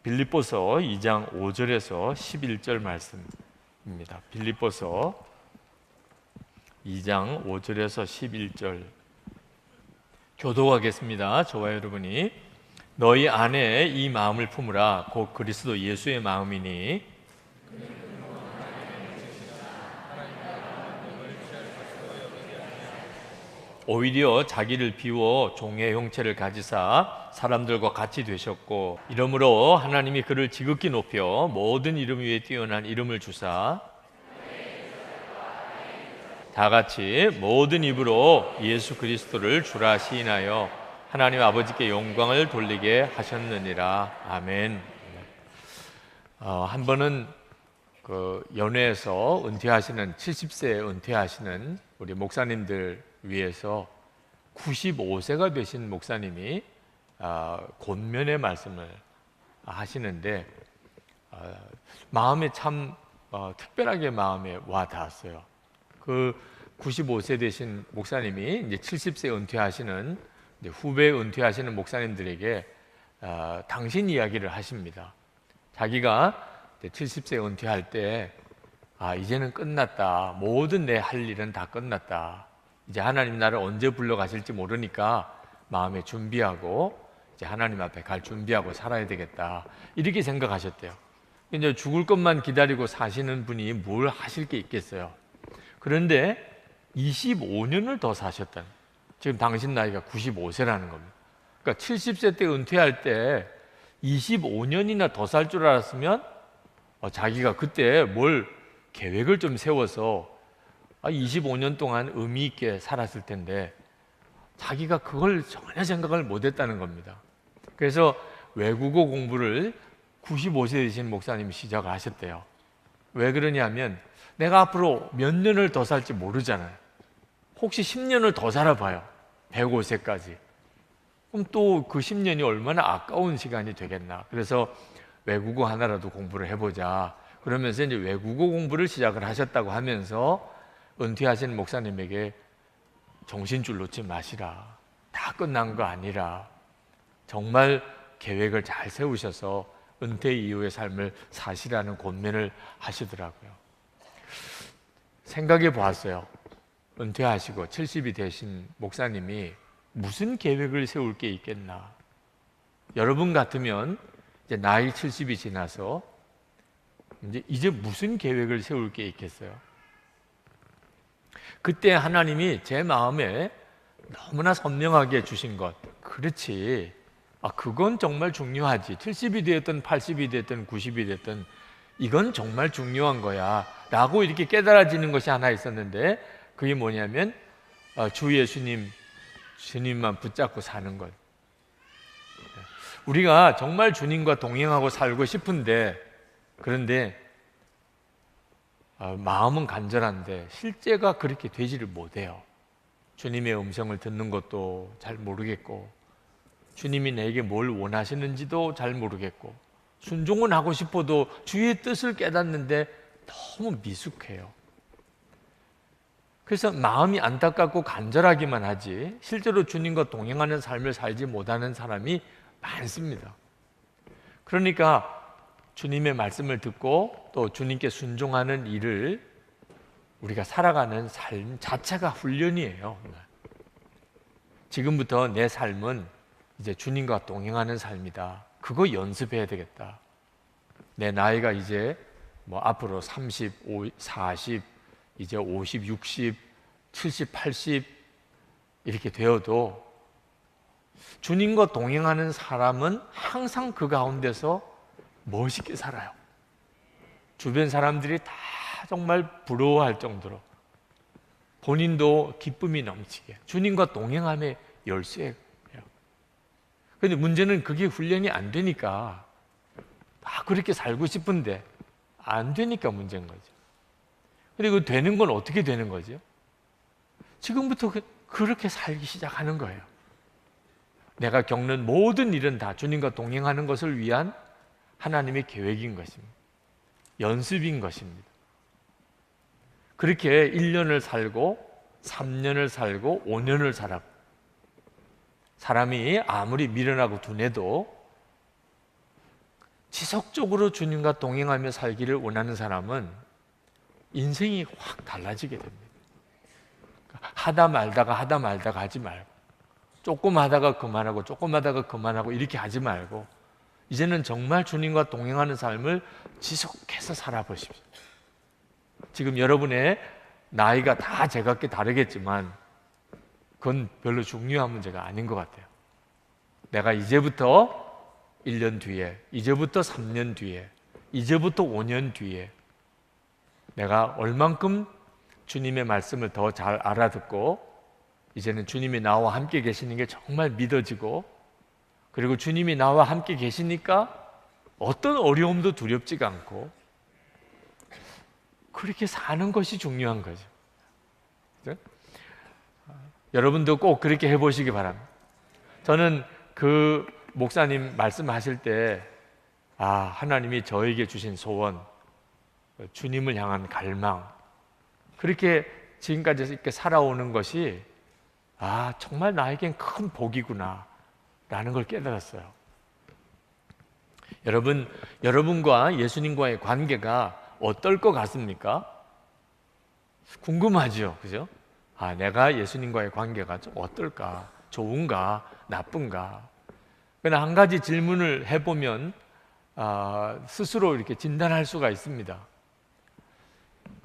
빌립보서 2장 5절에서 11절 말씀입니다. 빌립보서 2장 5절에서 11절 교독하겠습니다. 저와 여러분이 너희 안에 이 마음을 품으라 곧 그리스도 예수의 마음이니 오히려 자기를 비워 종의 형체를 가지사 사람들과 같이 되셨고 이러므로 하나님이 그를 지극히 높여 모든 이름 위에 뛰어난 이름을 주사 다 같이 모든 입으로 예수 그리스도를 주라 시인하여 하나님 아버지께 영광을 돌리게 하셨느니라. 아멘. 한 번은 연회에서 은퇴하시는 70세에 은퇴하시는 우리 목사님들 위해서 95세가 되신 목사님이 권면의 말씀을 하시는데 마음에 참 특별하게 마음에 와 닿았어요. 그 95세 되신 목사님이 이제 70세 은퇴하시는 후배 은퇴하시는 목사님들에게 당신 이야기를 하십니다. 자기가 70세 은퇴할 때 이제는 끝났다. 모든 내 할 일은 다 끝났다. 이제 하나님 나를 언제 불러가실지 모르니까 마음에 준비하고 이제 하나님 앞에 갈 준비하고 살아야 되겠다. 이렇게 생각하셨대요. 이제 죽을 것만 기다리고 사시는 분이 뭘 하실 게 있겠어요. 그런데 25년을 더 사셨다는, 지금 당신 나이가 95세라는 겁니다. 그러니까 70세 때 은퇴할 때 25년이나 더 살 줄 알았으면 자기가 그때 뭘 계획을 좀 세워서 25년 동안 의미 있게 살았을 텐데 자기가 그걸 전혀 생각을 못했다는 겁니다. 그래서 외국어 공부를 95세 되신 목사님이 시작을 하셨대요. 왜 그러냐면 내가 앞으로 몇 년을 더 살지 모르잖아요. 혹시 10년을 더 살아봐요. 105세까지. 그럼 또 그 10년이 얼마나 아까운 시간이 되겠나. 그래서 외국어 하나라도 공부를 해보자. 그러면서 이제 외국어 공부를 시작을 하셨다고 하면서 은퇴하신 목사님에게 정신줄 놓지 마시라. 다 끝난 거 아니라 정말 계획을 잘 세우셔서 은퇴 이후의 삶을 사시라는 권면을 하시더라고요. 생각해 보았어요. 은퇴하시고 70이 되신 목사님이 무슨 계획을 세울 게 있겠나. 여러분 같으면 이제 나이 70이 지나서 이제 무슨 계획을 세울 게 있겠어요? 그때 하나님이 제 마음에 너무나 선명하게 주신 것, 그렇지, 그건 정말 중요하지. 70이 되었든 80이 되었든 90이 되었든 이건 정말 중요한 거야 라고 이렇게 깨달아지는 것이 하나 있었는데, 그게 뭐냐면 주 예수님, 주님만 붙잡고 사는 것. 우리가 정말 주님과 동행하고 살고 싶은데, 그런데 마음은 간절한데 실제가 그렇게 되지를 못해요. 주님의 음성을 듣는 것도 잘 모르겠고, 주님이 내게 뭘 원하시는지도 잘 모르겠고, 순종은 하고 싶어도 주의 뜻을 깨닫는데 너무 미숙해요. 그래서 마음이 안타깝고 간절하기만 하지 실제로 주님과 동행하는 삶을 살지 못하는 사람이 많습니다. 그러니까 주님의 말씀을 듣고 또 주님께 순종하는 일을 우리가 살아가는 삶 자체가 훈련이에요. 지금부터 내 삶은 이제 주님과 동행하는 삶이다. 그거 연습해야 되겠다. 내 나이가 이제 앞으로 30, 40, 이제 50, 60, 70, 80 이렇게 되어도 주님과 동행하는 사람은 항상 그 가운데서 멋있게 살아요. 주변 사람들이 다 정말 부러워할 정도로 본인도 기쁨이 넘치게 주님과 동행함의 열쇠예요. 그런데 문제는 그게 훈련이 안 되니까 그렇게 살고 싶은데 안 되니까 문제인 거죠. 근데 그 되는 건 어떻게 되는 거죠? 지금부터 그렇게 살기 시작하는 거예요. 내가 겪는 모든 일은 다 주님과 동행하는 것을 위한 하나님의 계획인 것입니다. 연습인 것입니다. 그렇게 1년을 살고 3년을 살고 5년을 살았고, 사람이 아무리 미련하고 둔해도 지속적으로 주님과 동행하며 살기를 원하는 사람은 인생이 확 달라지게 됩니다. 하다 말다가 하지 말고, 조금 하다가 그만하고 조금 하다가 그만하고 이렇게 하지 말고, 이제는 정말 주님과 동행하는 삶을 지속해서 살아보십시오. 지금 여러분의 나이가 다 제각기 다르겠지만 그건 별로 중요한 문제가 아닌 것 같아요. 내가 이제부터 1년 뒤에, 이제부터 3년 뒤에, 이제부터 5년 뒤에 내가 얼만큼 주님의 말씀을 더 잘 알아듣고, 이제는 주님이 나와 함께 계시는 게 정말 믿어지고, 그리고 주님이 나와 함께 계시니까 어떤 어려움도 두렵지가 않고, 그렇게 사는 것이 중요한 거죠. 그렇죠? 여러분도 꼭 그렇게 해보시기 바랍니다. 저는 그 목사님 말씀하실 때, 하나님이 저에게 주신 소원, 주님을 향한 갈망, 그렇게 지금까지 이렇게 살아오는 것이 정말 나에겐 큰 복이구나 라는 걸 깨달았어요. 여러분과 예수님과의 관계가 어떨 것 같습니까? 궁금하죠, 그죠? 내가 예수님과의 관계가 좀 어떨까? 좋은가? 나쁜가? 그러나 한 가지 질문을 해보면 스스로 이렇게 진단할 수가 있습니다.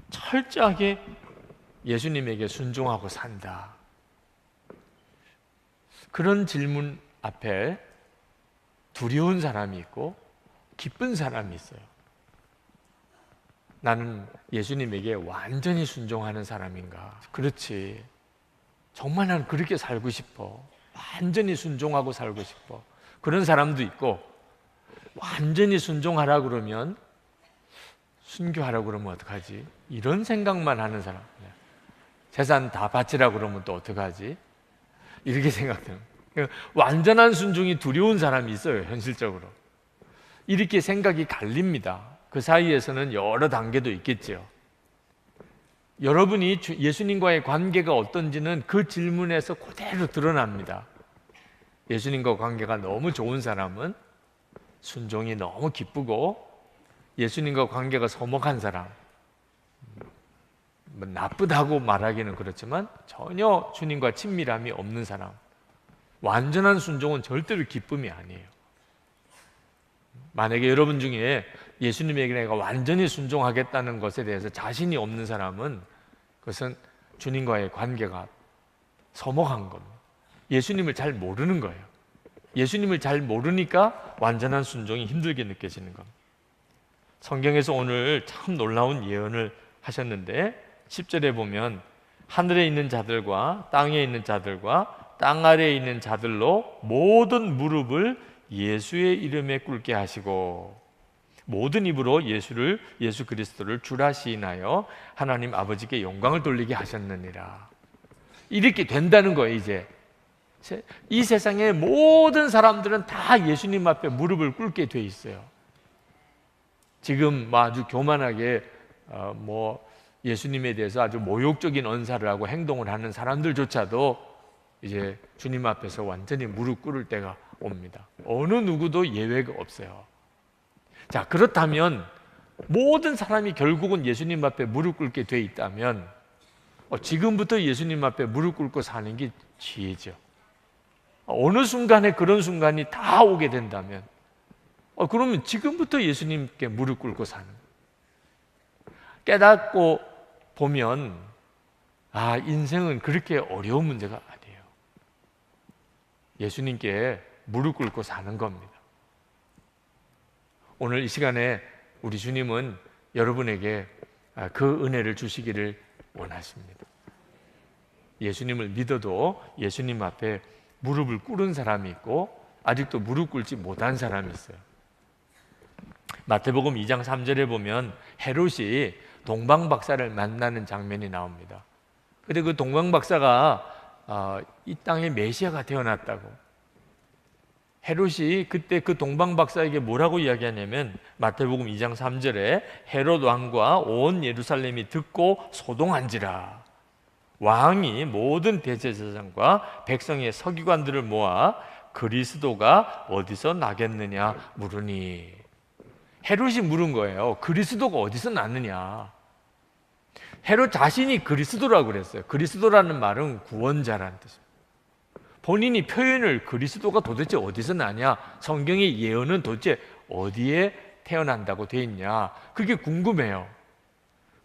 철저하게 예수님에게 순종하고 산다. 그런 질문 앞에 두려운 사람이 있고 기쁜 사람이 있어요. 나는 예수님에게 완전히 순종하는 사람인가? 그렇지. 정말 나는 그렇게 살고 싶어. 완전히 순종하고 살고 싶어. 그런 사람도 있고, 완전히 순종하라 그러면, 순교하라 그러면 어떡하지? 이런 생각만 하는 사람. 재산 다 바치라 그러면 또 어떡하지? 이렇게 생각해요. 완전한 순종이 두려운 사람이 있어요, 현실적으로. 이렇게 생각이 갈립니다. 그 사이에서는 여러 단계도 있겠죠. 여러분이 예수님과의 관계가 어떤지는 그 질문에서 그대로 드러납니다. 예수님과 관계가 너무 좋은 사람은 순종이 너무 기쁘고, 예수님과 관계가 서먹한 사람, 나쁘다고 말하기는 그렇지만 전혀 주님과 친밀함이 없는 사람, 완전한 순종은 절대로 기쁨이 아니에요. 만약에 여러분 중에 예수님에게 내가 완전히 순종하겠다는 것에 대해서 자신이 없는 사람은, 그것은 주님과의 관계가 서먹한 겁니다. 예수님을 잘 모르는 거예요. 예수님을 잘 모르니까 완전한 순종이 힘들게 느껴지는 겁니다. 성경에서 오늘 참 놀라운 예언을 하셨는데, 10절에 보면 하늘에 있는 자들과 땅에 있는 자들과 땅 아래에 있는 자들로 모든 무릎을 예수의 이름에 꿇게 하시고, 모든 입으로 예수 그리스도를 주라 시인하여 하나님 아버지께 영광을 돌리게 하셨느니라. 이렇게 된다는 거예요. 이제 이 세상의 모든 사람들은 다 예수님 앞에 무릎을 꿇게 돼 있어요. 지금 아주 교만하게 예수님에 대해서 아주 모욕적인 언사를 하고 행동을 하는 사람들조차도 이제 주님 앞에서 완전히 무릎 꿇을 때가 옵니다. 어느 누구도 예외가 없어요. 자, 그렇다면 모든 사람이 결국은 예수님 앞에 무릎 꿇게 돼 있다면, 지금부터 예수님 앞에 무릎 꿇고 사는 게 지혜죠. 어느 순간에 그런 순간이 다 오게 된다면, 그러면 지금부터 예수님께 무릎 꿇고 사는, 깨닫고 보면 인생은 그렇게 어려운 문제가 아니에요. 예수님께 무릎 꿇고 사는 겁니다. 오늘 이 시간에 우리 주님은 여러분에게 그 은혜를 주시기를 원하십니다. 예수님을 믿어도 예수님 앞에 무릎을 꿇은 사람이 있고, 아직도 무릎 꿇지 못한 사람이 있어요. 마태복음 2장 3절에 보면 헤롯이 동방박사를 만나는 장면이 나옵니다. 그런데 그 동방박사가 이 땅에 메시아가 태어났다고, 헤롯이 그때 그 동방박사에게 뭐라고 이야기하냐면, 마태복음 2장 3절에 헤롯 왕과 온 예루살렘이 듣고 소동한지라. 왕이 모든 대제사장과 백성의 서기관들을 모아 그리스도가 어디서 나겠느냐 물으니. 헤롯이 물은 거예요. 그리스도가 어디서 났느냐? 헤롯 자신이 그리스도라고 그랬어요. 그리스도라는 말은 구원자라는 뜻입니다. 본인이 표현을 그리스도가 도대체 어디서 나냐? 성경의 예언은 도대체 어디에 태어난다고 돼 있냐? 그게 궁금해요.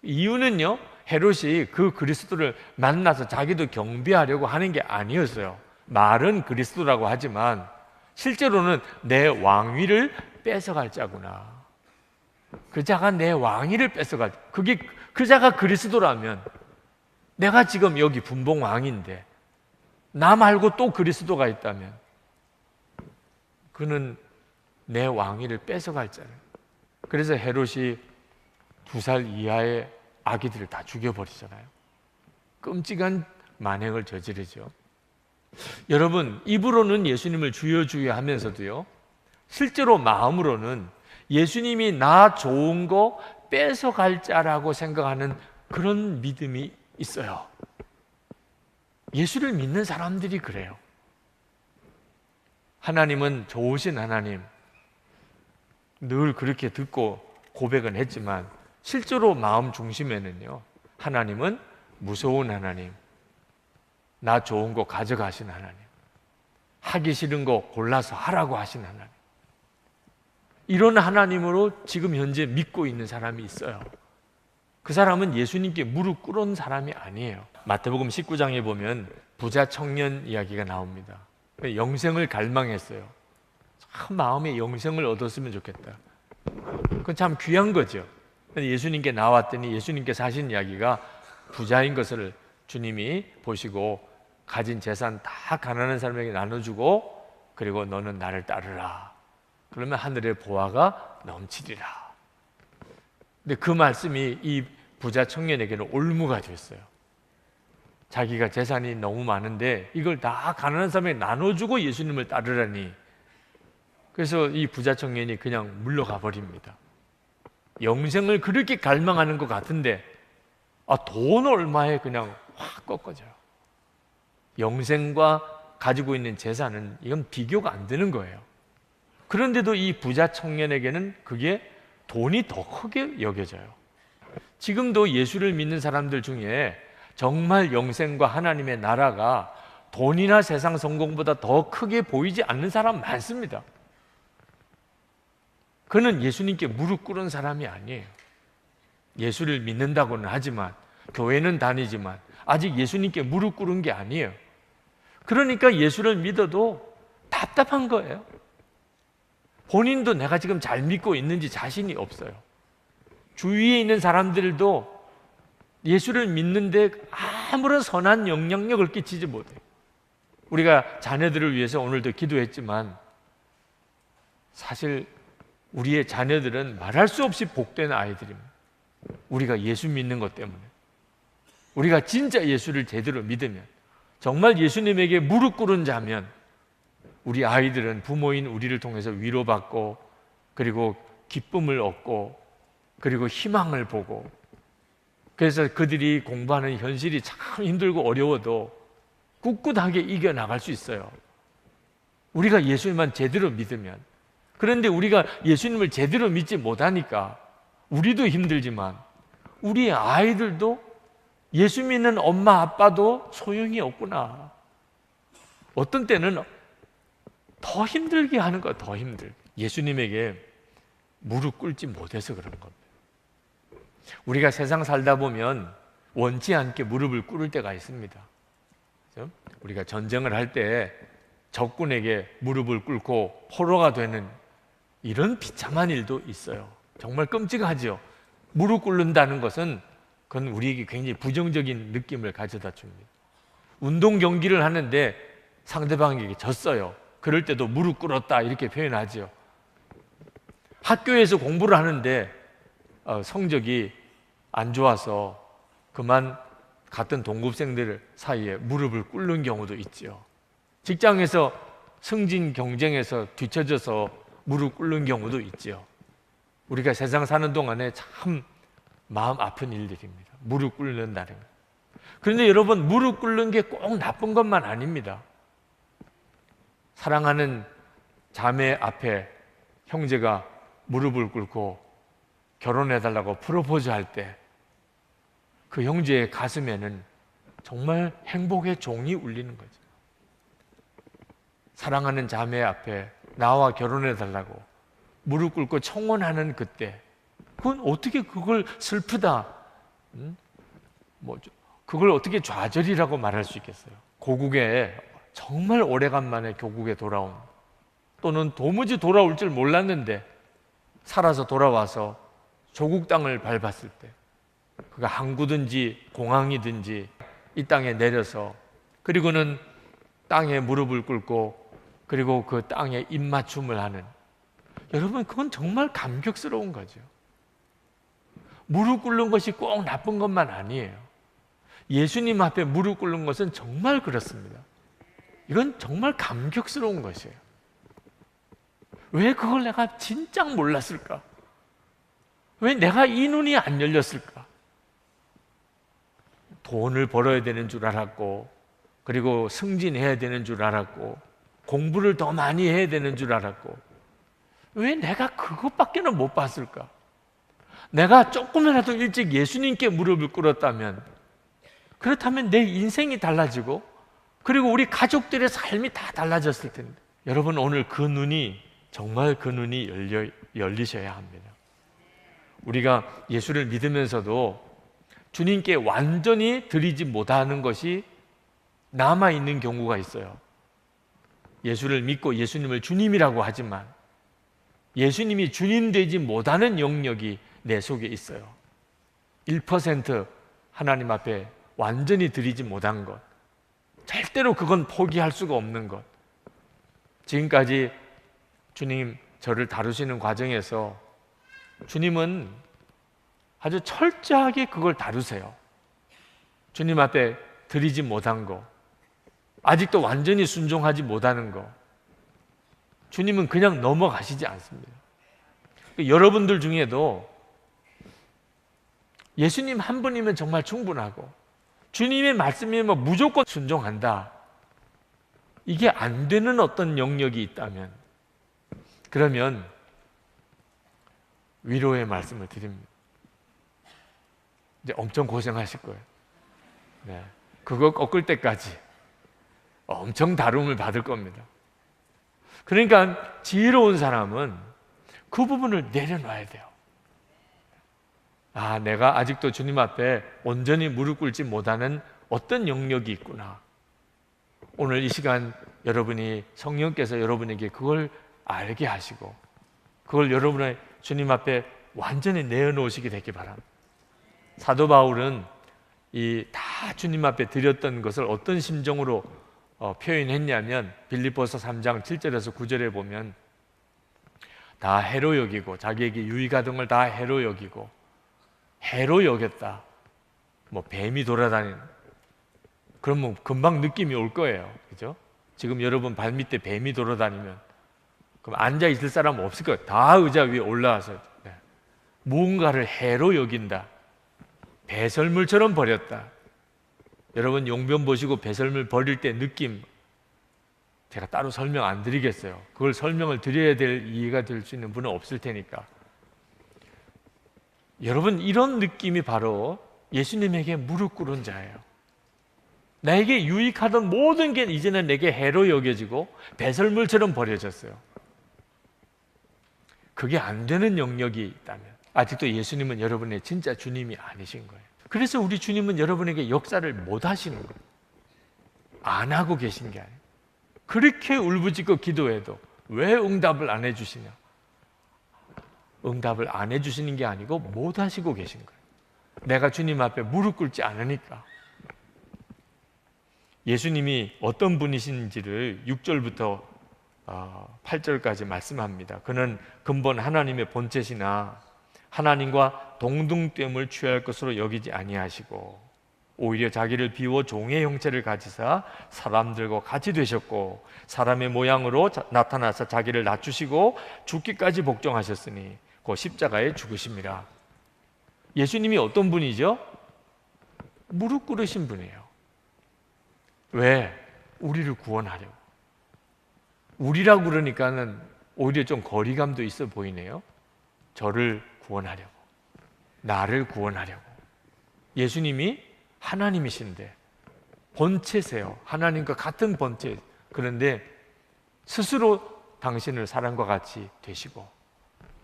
이유는요, 헤롯이 그 그리스도를 만나서 자기도 경배하려고 하는 게 아니었어요. 말은 그리스도라고 하지만 실제로는 내 왕위를 뺏어갈 자구나. 그 자가 내 왕위를 뺏어갈, 그게 그 자가 그리스도라면 내가 지금 여기 분봉 왕인데 나 말고 또 그리스도가 있다면 그는 내 왕위를 뺏어갈 자를. 그래서 헤롯이 2살 이하의 아기들을 다 죽여버리잖아요. 끔찍한 만행을 저지르죠. 여러분, 입으로는 예수님을 주여 주여 하면서도요, 실제로 마음으로는 예수님이 나 좋은 거 뺏어갈 자라고 생각하는 그런 믿음이 있어요. 예수를 믿는 사람들이 그래요. 하나님은 좋으신 하나님, 늘 그렇게 듣고 고백은 했지만 실제로 마음 중심에는요, 하나님은 무서운 하나님, 나 좋은 거 가져가신 하나님, 하기 싫은 거 골라서 하라고 하신 하나님, 이런 하나님으로 지금 현재 믿고 있는 사람이 있어요. 그 사람은 예수님께 무릎 꿇은 사람이 아니에요. 마태복음 19장에 보면 부자 청년 이야기가 나옵니다. 영생을 갈망했어요. 참 마음에 영생을 얻었으면 좋겠다. 그건 참 귀한 거죠. 예수님께 나왔더니 예수님께서 하신 이야기가 부자인 것을 주님이 보시고 가진 재산 다 가난한 사람에게 나눠주고, 그리고 너는 나를 따르라. 그러면 하늘의 보화가 넘치리라. 근데 그 말씀이 이 부자 청년에게는 올무가 됐어요. 자기가 재산이 너무 많은데 이걸 다 가난한 사람에게 나눠주고 예수님을 따르라니. 그래서 이 부자 청년이 그냥 물러가 버립니다. 영생을 그렇게 갈망하는 것 같은데 돈 얼마에 그냥 확 꺾어져요. 영생과 가지고 있는 재산은 이건 비교가 안 되는 거예요. 그런데도 이 부자 청년에게는 그게 돈이 더 크게 여겨져요. 지금도 예수를 믿는 사람들 중에 정말 영생과 하나님의 나라가 돈이나 세상 성공보다 더 크게 보이지 않는 사람 많습니다. 그는 예수님께 무릎 꿇은 사람이 아니에요. 예수를 믿는다고는 하지만, 교회는 다니지만 아직 예수님께 무릎 꿇은 게 아니에요. 그러니까 예수를 믿어도 답답한 거예요. 본인도 내가 지금 잘 믿고 있는지 자신이 없어요. 주위에 있는 사람들도 예수를 믿는데 아무런 선한 영향력을 끼치지 못해요. 우리가 자녀들을 위해서 오늘도 기도했지만 사실 우리의 자녀들은 말할 수 없이 복된 아이들입니다. 우리가 예수 믿는 것 때문에. 우리가 진짜 예수를 제대로 믿으면, 정말 예수님에게 무릎 꿇은 자면 우리 아이들은 부모인 우리를 통해서 위로받고, 그리고 기쁨을 얻고, 그리고 희망을 보고, 그래서 그들이 공부하는 현실이 참 힘들고 어려워도 꿋꿋하게 이겨나갈 수 있어요. 우리가 예수님만 제대로 믿으면. 그런데 우리가 예수님을 제대로 믿지 못하니까 우리도 힘들지만 우리 아이들도 예수 믿는 엄마 아빠도 소용이 없구나. 어떤 때는 더 힘들게 하는 거야. 더 힘들게. 예수님에게 무릎 꿇지 못해서 그런 겁니다. 우리가 세상 살다 보면 원치 않게 무릎을 꿇을 때가 있습니다. 그렇죠? 우리가 전쟁을 할 때 적군에게 무릎을 꿇고 포로가 되는 이런 비참한 일도 있어요. 정말 끔찍하죠. 무릎 꿇는다는 것은 그건 우리에게 굉장히 부정적인 느낌을 가져다 줍니다. 운동 경기를 하는데 상대방에게 졌어요. 그럴 때도 무릎 꿇었다 이렇게 표현하죠. 학교에서 공부를 하는데 성적이 안 좋아서 그만 같은 동급생들 사이에 무릎을 꿇는 경우도 있죠. 직장에서 승진 경쟁에서 뒤처져서 무릎 꿇는 경우도 있죠. 우리가 세상 사는 동안에 참 마음 아픈 일들입니다. 무릎 꿇는다는 것. 그런데 여러분, 무릎 꿇는 게 꼭 나쁜 것만 아닙니다. 사랑하는 자매 앞에 형제가 무릎을 꿇고 결혼해달라고 프로포즈 할 때 그 형제의 가슴에는 정말 행복의 종이 울리는 거죠. 사랑하는 자매 앞에 나와 결혼해달라고 무릎 꿇고 청혼하는 그때, 그건 어떻게 그걸 슬프다, 그걸 어떻게 좌절이라고 말할 수 있겠어요? 고국에 정말 오래간만에 교국에 돌아온, 또는 도무지 돌아올 줄 몰랐는데 살아서 돌아와서 조국 땅을 밟았을 때, 그가 항구든지 공항이든지 이 땅에 내려서, 그리고는 땅에 무릎을 꿇고 그리고 그 땅에 입맞춤을 하는, 여러분 그건 정말 감격스러운 거죠. 무릎 꿇는 것이 꼭 나쁜 것만 아니에요. 예수님 앞에 무릎 꿇는 것은 정말 그렇습니다. 이건 정말 감격스러운 것이에요. 왜 그걸 내가 진작 몰랐을까? 왜 내가 이 눈이 안 열렸을까? 돈을 벌어야 되는 줄 알았고, 그리고 승진해야 되는 줄 알았고, 공부를 더 많이 해야 되는 줄 알았고, 왜 내가 그것밖에는 못 봤을까? 내가 조금이라도 일찍 예수님께 무릎을 꿇었다면, 그렇다면 내 인생이 달라지고, 그리고 우리 가족들의 삶이 다 달라졌을 텐데. 여러분, 오늘 그 눈이, 정말 그 눈이 열리셔야 합니다. 우리가 예수를 믿으면서도 주님께 완전히 드리지 못하는 것이 남아있는 경우가 있어요. 예수를 믿고 예수님을 주님이라고 하지만 예수님이 주님 되지 못하는 영역이 내 속에 있어요. 1% 하나님 앞에 완전히 드리지 못한 것, 절대로 그건 포기할 수가 없는 것. 지금까지 주님 저를 다루시는 과정에서 주님은 아주 철저하게 그걸 다루세요. 주님 앞에 드리지 못한 거, 아직도 완전히 순종하지 못하는 거, 주님은 그냥 넘어가시지 않습니다. 여러분들 중에도 예수님 한 분이면 정말 충분하고 주님의 말씀이면 무조건 순종한다, 이게 안 되는 어떤 영역이 있다면, 그러면 위로의 말씀을 드립니다. 이제 엄청 고생하실 거예요. 네. 그거 꺾을 때까지 엄청 다룸을 받을 겁니다. 그러니까 지혜로운 사람은 그 부분을 내려놔야 돼요. 아, 내가 아직도 주님 앞에 온전히 무릎 꿇지 못하는 어떤 영역이 있구나. 오늘 이 시간 여러분이, 성령께서 여러분에게 그걸 알게 하시고 그걸 여러분의 주님 앞에 완전히 내어놓으시게 되기 바랍니다. 사도 바울은 이 다 주님 앞에 드렸던 것을 어떤 심정으로 표현했냐면, 빌립보서 3장 7절에서 9절에 보면 다 해로 여기고, 자기에게 유익하던 걸 다 해로 여기고, 해로 여겼다, 뱀이 돌아다니는, 그러면 금방 느낌이 올 거예요. 그죠? 지금 여러분 발 밑에 뱀이 돌아다니면 그럼 앉아 있을 사람 없을 거예요. 다 의자 위에 올라와서 무언가를 해로 여긴다, 배설물처럼 버렸다. 여러분 용변 보시고 배설물 버릴 때 느낌 제가 따로 설명 안 드리겠어요. 그걸 설명을 드려야 될, 이해가 될 수 있는 분은 없을 테니까. 여러분, 이런 느낌이 바로 예수님에게 무릎 꿇은 자예요. 나에게 유익하던 모든 게 이제는 내게 해로 여겨지고 배설물처럼 버려졌어요. 그게 안 되는 영역이 있다면 아직도 예수님은 여러분의 진짜 주님이 아니신 거예요. 그래서 우리 주님은 여러분에게 역사를 못 하시는 거예요. 안 하고 계신 게 아니에요. 그렇게 울부짖고 기도해도 왜 응답을 안 해주시냐? 응답을 안 해주시는 게 아니고 못 하시고 계신 거예요. 내가 주님 앞에 무릎 꿇지 않으니까. 예수님이 어떤 분이신지를 6절부터 8절까지 말씀합니다. 그는 근본 하나님의 본체시나 하나님과 동등됨을 취할 것으로 여기지 아니하시고 오히려 자기를 비워 종의 형체를 가지사 사람들과 같이 되셨고 사람의 모양으로 나타나서 자기를 낮추시고 죽기까지 복종하셨으니 그 십자가에 죽으심이라. 예수님이 어떤 분이죠? 무릎 꿇으신 분이에요. 왜? 우리를 구원하려고. 우리라고 그러니까는 오히려 좀 거리감도 있어 보이네요. 저를 구원하려고, 나를 구원하려고. 예수님이 하나님이신데 본체세요. 하나님과 같은 본체. 그런데 스스로 당신을 사람과 같이 되시고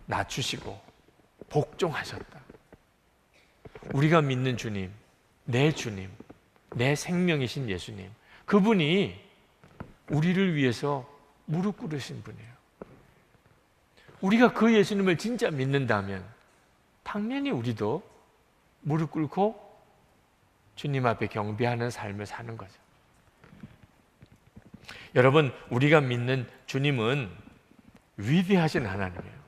낮추시고 복종하셨다. 우리가 믿는 주님, 내 주님, 내 생명이신 예수님, 그분이 우리를 위해서 무릎 꿇으신 분이에요. 우리가 그 예수님을 진짜 믿는다면 당연히 우리도 무릎 꿇고 주님 앞에 경배하는 삶을 사는 거죠. 여러분, 우리가 믿는 주님은 위대하신 하나님이에요.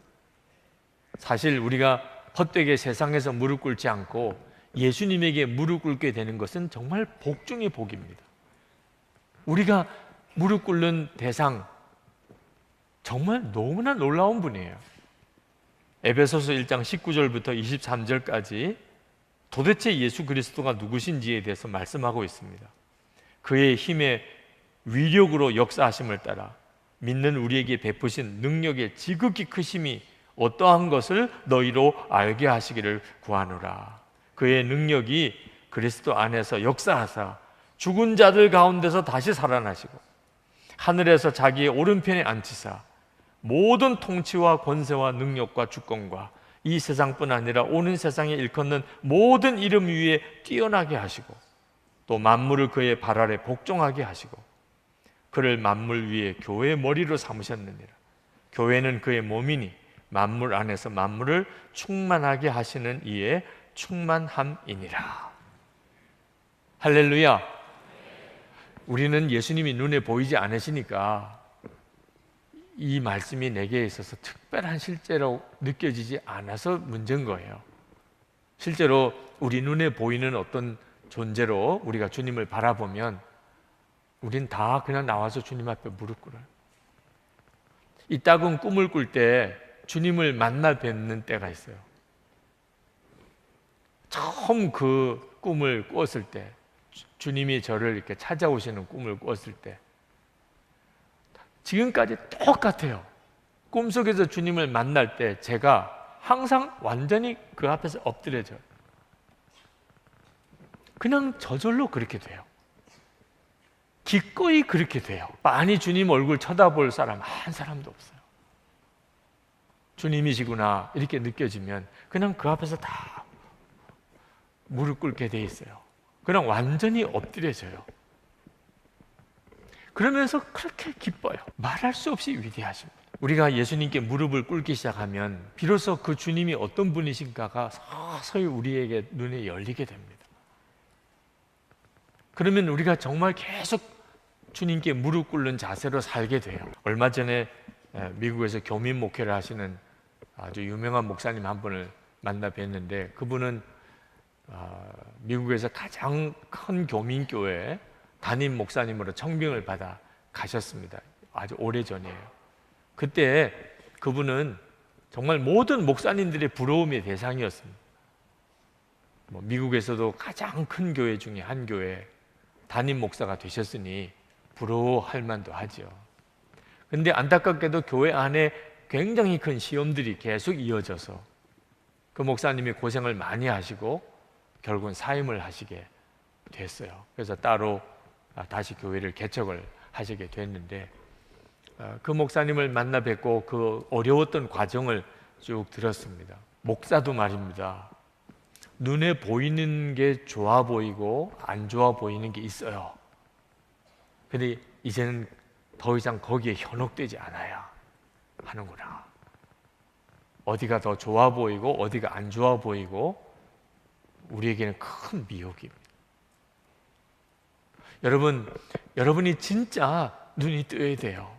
사실 우리가 헛되게 세상에서 무릎 꿇지 않고 예수님에게 무릎 꿇게 되는 것은 정말 복 중의 복입니다. 우리가 무릎 꿇는 대상, 정말 너무나 놀라운 분이에요. 에베소서 1장 19절부터 23절까지 도대체 예수 그리스도가 누구신지에 대해서 말씀하고 있습니다. 그의 힘의 위력으로 역사하심을 따라 믿는 우리에게 베푸신 능력의 지극히 크심이 어떠한 것을 너희로 알게 하시기를 구하노라. 그의 능력이 그리스도 안에서 역사하사 죽은 자들 가운데서 다시 살아나시고 하늘에서 자기의 오른편에 앉히사 모든 통치와 권세와 능력과 주권과 이 세상뿐 아니라 오는 세상에 일컫는 모든 이름 위에 뛰어나게 하시고 또 만물을 그의 발 아래 복종하게 하시고 그를 만물 위에 교회의 머리로 삼으셨느니라. 교회는 그의 몸이니 만물 안에서 만물을 충만하게 하시는 이의 충만함이니라. 할렐루야. 우리는 예수님이 눈에 보이지 않으시니까 이 말씀이 내게 있어서 특별한 실제로 느껴지지 않아서 문제인 거예요. 실제로 우리 눈에 보이는 어떤 존재로 우리가 주님을 바라보면 우린 다 그냥 나와서 주님 앞에 무릎 꿇어요. 이따금 꿈을 꿀 때 주님을 만나 뵙는 때가 있어요. 처음 그 꿈을 꿨을 때, 주님이 저를 이렇게 찾아오시는 꿈을 꿨을 때 지금까지 똑같아요. 꿈속에서 주님을 만날 때 제가 항상 완전히 그 앞에서 엎드려져요. 그냥 저절로 그렇게 돼요. 기꺼이 그렇게 돼요. 많이 주님 얼굴 쳐다볼 사람 한 사람도 없어요. 주님이시구나 이렇게 느껴지면 그냥 그 앞에서 다 무릎 꿇게 돼 있어요. 그냥 완전히 엎드려져요. 그러면서 그렇게 기뻐요. 말할 수 없이 위대하십니다. 우리가 예수님께 무릎을 꿇기 시작하면 비로소 그 주님이 어떤 분이신가가 서서히 우리에게 눈에 열리게 됩니다. 그러면 우리가 정말 계속 주님께 무릎 꿇는 자세로 살게 돼요. 얼마 전에 미국에서 교민 목회를 하시는 아주 유명한 목사님 한 분을 만나 뵀는데 그분은 미국에서 가장 큰 교민교회 담임 목사님으로 청빙을 받아 가셨습니다. 아주 오래전이에요. 그때 그분은 정말 모든 목사님들의 부러움의 대상이었습니다. 미국에서도 가장 큰 교회 중에 한 교회 담임 목사가 되셨으니 부러워할 만도 하죠. 그런데 안타깝게도 교회 안에 굉장히 큰 시험들이 계속 이어져서 그 목사님이 고생을 많이 하시고 결국은 사임을 하시게 됐어요. 그래서 따로 다시 교회를 개척을 하시게 됐는데 그 목사님을 만나 뵙고 그 어려웠던 과정을 쭉 들었습니다. 목사도 말입니다. 눈에 보이는 게 좋아 보이고 안 좋아 보이는 게 있어요. 근데 이제는 더 이상 거기에 현혹되지 않아야 하는구나. 어디가 더 좋아 보이고 어디가 안 좋아 보이고 우리에게는 큰 미혹입니다. 여러분이 진짜 눈이 뜨여야 돼요.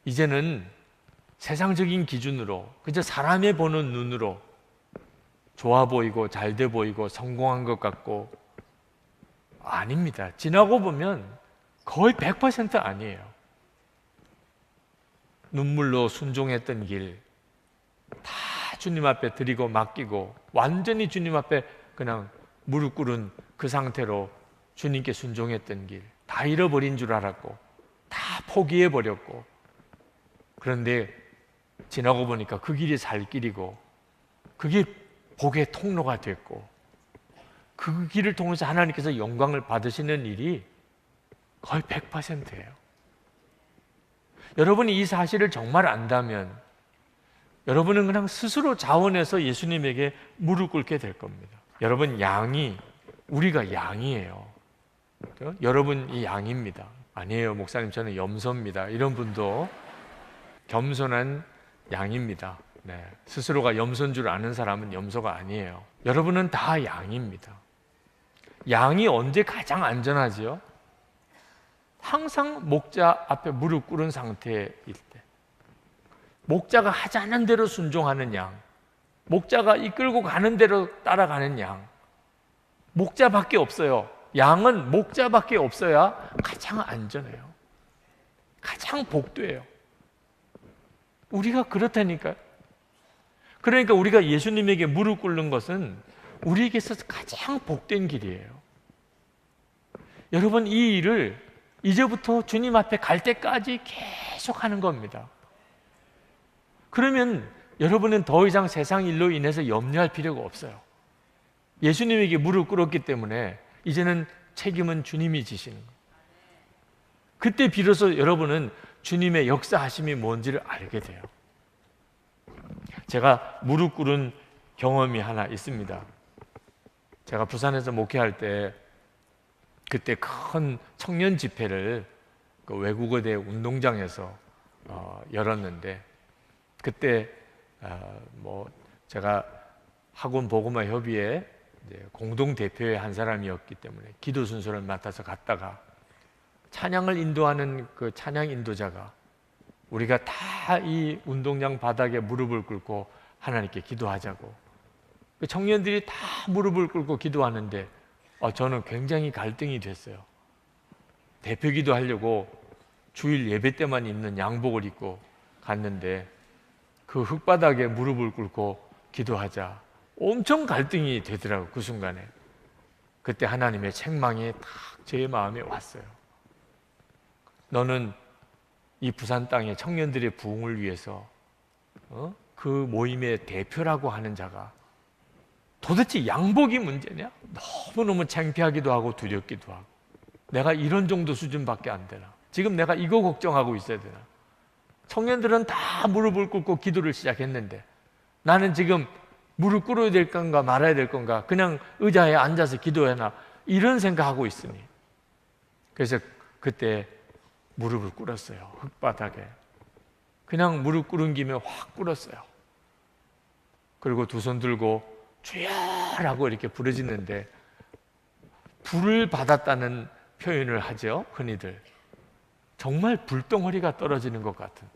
이제는 세상적인 기준으로 그저 사람의 보는 눈으로 좋아 보이고 잘 돼 보이고 성공한 것 같고 아닙니다. 지나고 보면 거의 100% 아니에요. 눈물로 순종했던 길 다 주님 앞에 드리고 맡기고 완전히 주님 앞에 그냥 무릎 꿇은 그 상태로 주님께 순종했던 길 다 잃어버린 줄 알았고 다 포기해버렸고 그런데 지나고 보니까 그 길이 살 길이고 그게 복의 통로가 됐고 그 길을 통해서 하나님께서 영광을 받으시는 일이 거의 100%예요. 여러분이 이 사실을 정말 안다면 여러분은 그냥 스스로 자원해서 예수님에게 무릎 꿇게 될 겁니다. 여러분, 우리가 양이에요. 여러분이 양입니다. 아니에요, 목사님 저는 염소입니다. 이런 분도 겸손한 양입니다. 네, 스스로가 염소인 줄 아는 사람은 염소가 아니에요. 여러분은 다 양입니다. 양이 언제 가장 안전하지요? 항상 목자 앞에 무릎 꿇은 상태일 때, 목자가 하자는 대로 순종하는 양, 목자가 이끌고 가는 대로 따라가는 양, 목자밖에 없어요. 양은 목자밖에 없어야 가장 안전해요. 가장 복돼요. 우리가 그렇다니까요. 그러니까 우리가 예수님에게 무릎 꿇는 것은 우리에게 있어서 가장 복된 길이에요. 여러분, 이 일을 이제부터 주님 앞에 갈 때까지 계속 하는 겁니다. 그러면 여러분은 더 이상 세상 일로 인해서 염려할 필요가 없어요. 예수님에게 무릎 꿇었기 때문에 이제는 책임은 주님이 지시는 거예요. 그때 비로소 여러분은 주님의 역사하심이 뭔지를 알게 돼요. 제가 무릎 꿇은 경험이 하나 있습니다. 제가 부산에서 목회할 때 그때 큰 청년 집회를 그 외국어대 운동장에서 열었는데 그때 제가 학원 복음화 협의회 공동 대표의 한 사람이었기 때문에 기도 순서를 맡아서 갔다가 찬양을 인도하는 그 찬양 인도자가 우리가 다 이 운동장 바닥에 무릎을 꿇고 하나님께 기도하자고, 그 청년들이 다 무릎을 꿇고 기도하는데 저는 굉장히 갈등이 됐어요. 대표 기도하려고 주일 예배 때만 입는 양복을 입고 갔는데 그 흙바닥에 무릎을 꿇고 기도하자 엄청 갈등이 되더라고요. 그 순간에 그때 하나님의 책망이 딱 제 마음에 왔어요. 너는 이 부산 땅의 청년들의 부흥을 위해서 그 모임의 대표라고 하는 자가 도대체 양복이 문제냐? 너무너무 창피하기도 하고 두렵기도 하고, 내가 이런 정도 수준밖에 안 되나? 지금 내가 이거 걱정하고 있어야 되나? 청년들은 다 무릎을 꿇고 기도를 시작했는데 나는 지금 무릎 꿇어야 될 건가 말아야 될 건가, 그냥 의자에 앉아서 기도해나, 이런 생각하고 있으니 그래서 그때 무릎을 꿇었어요. 흙바닥에 그냥 무릎 꿇은 김에 확 꿇었어요. 그리고 두 손 들고 주야라고 이렇게 부르짖는데, 불을 받았다는 표현을 하죠, 흔히들. 정말 불덩어리가 떨어지는 것 같은,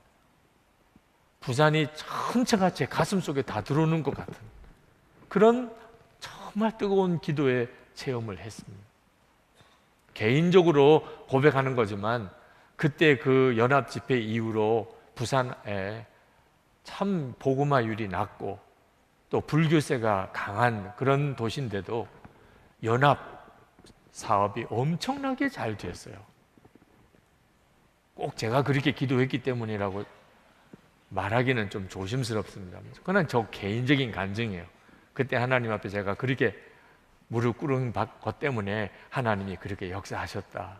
부산이 전체가 제 가슴 속에 다 들어오는 것 같은 그런 정말 뜨거운 기도의 체험을 했습니다. 개인적으로 고백하는 거지만 그때 그 연합 집회 이후로 부산에 참 복음화율이 낮고 또 불교세가 강한 그런 도시인데도 연합 사업이 엄청나게 잘 됐어요. 꼭 제가 그렇게 기도했기 때문이라고 말하기는 좀 조심스럽습니다. 그건 저 개인적인 간증이에요. 그때 하나님 앞에 제가 그렇게 무릎 꿇은 것 때문에 하나님이 그렇게 역사하셨다.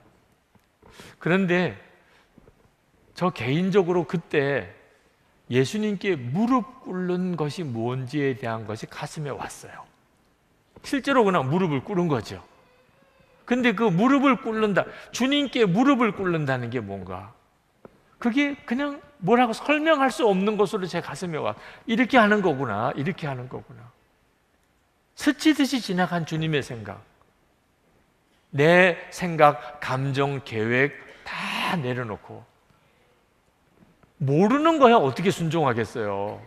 그런데 저 개인적으로 그때 예수님께 무릎 꿇는 것이 뭔지에 대한 것이 가슴에 왔어요. 실제로 그냥 무릎을 꿇은 거죠. 근데 그 무릎을 꿇는다, 주님께 무릎을 꿇는다는 게 뭔가, 그게 그냥 뭐라고 설명할 수 없는 것으로 제 가슴에 와. 이렇게 하는 거구나, 이렇게 하는 거구나. 스치듯이 지나간 주님의 생각, 내 생각, 감정, 계획 다 내려놓고 모르는 거야 어떻게 순종하겠어요.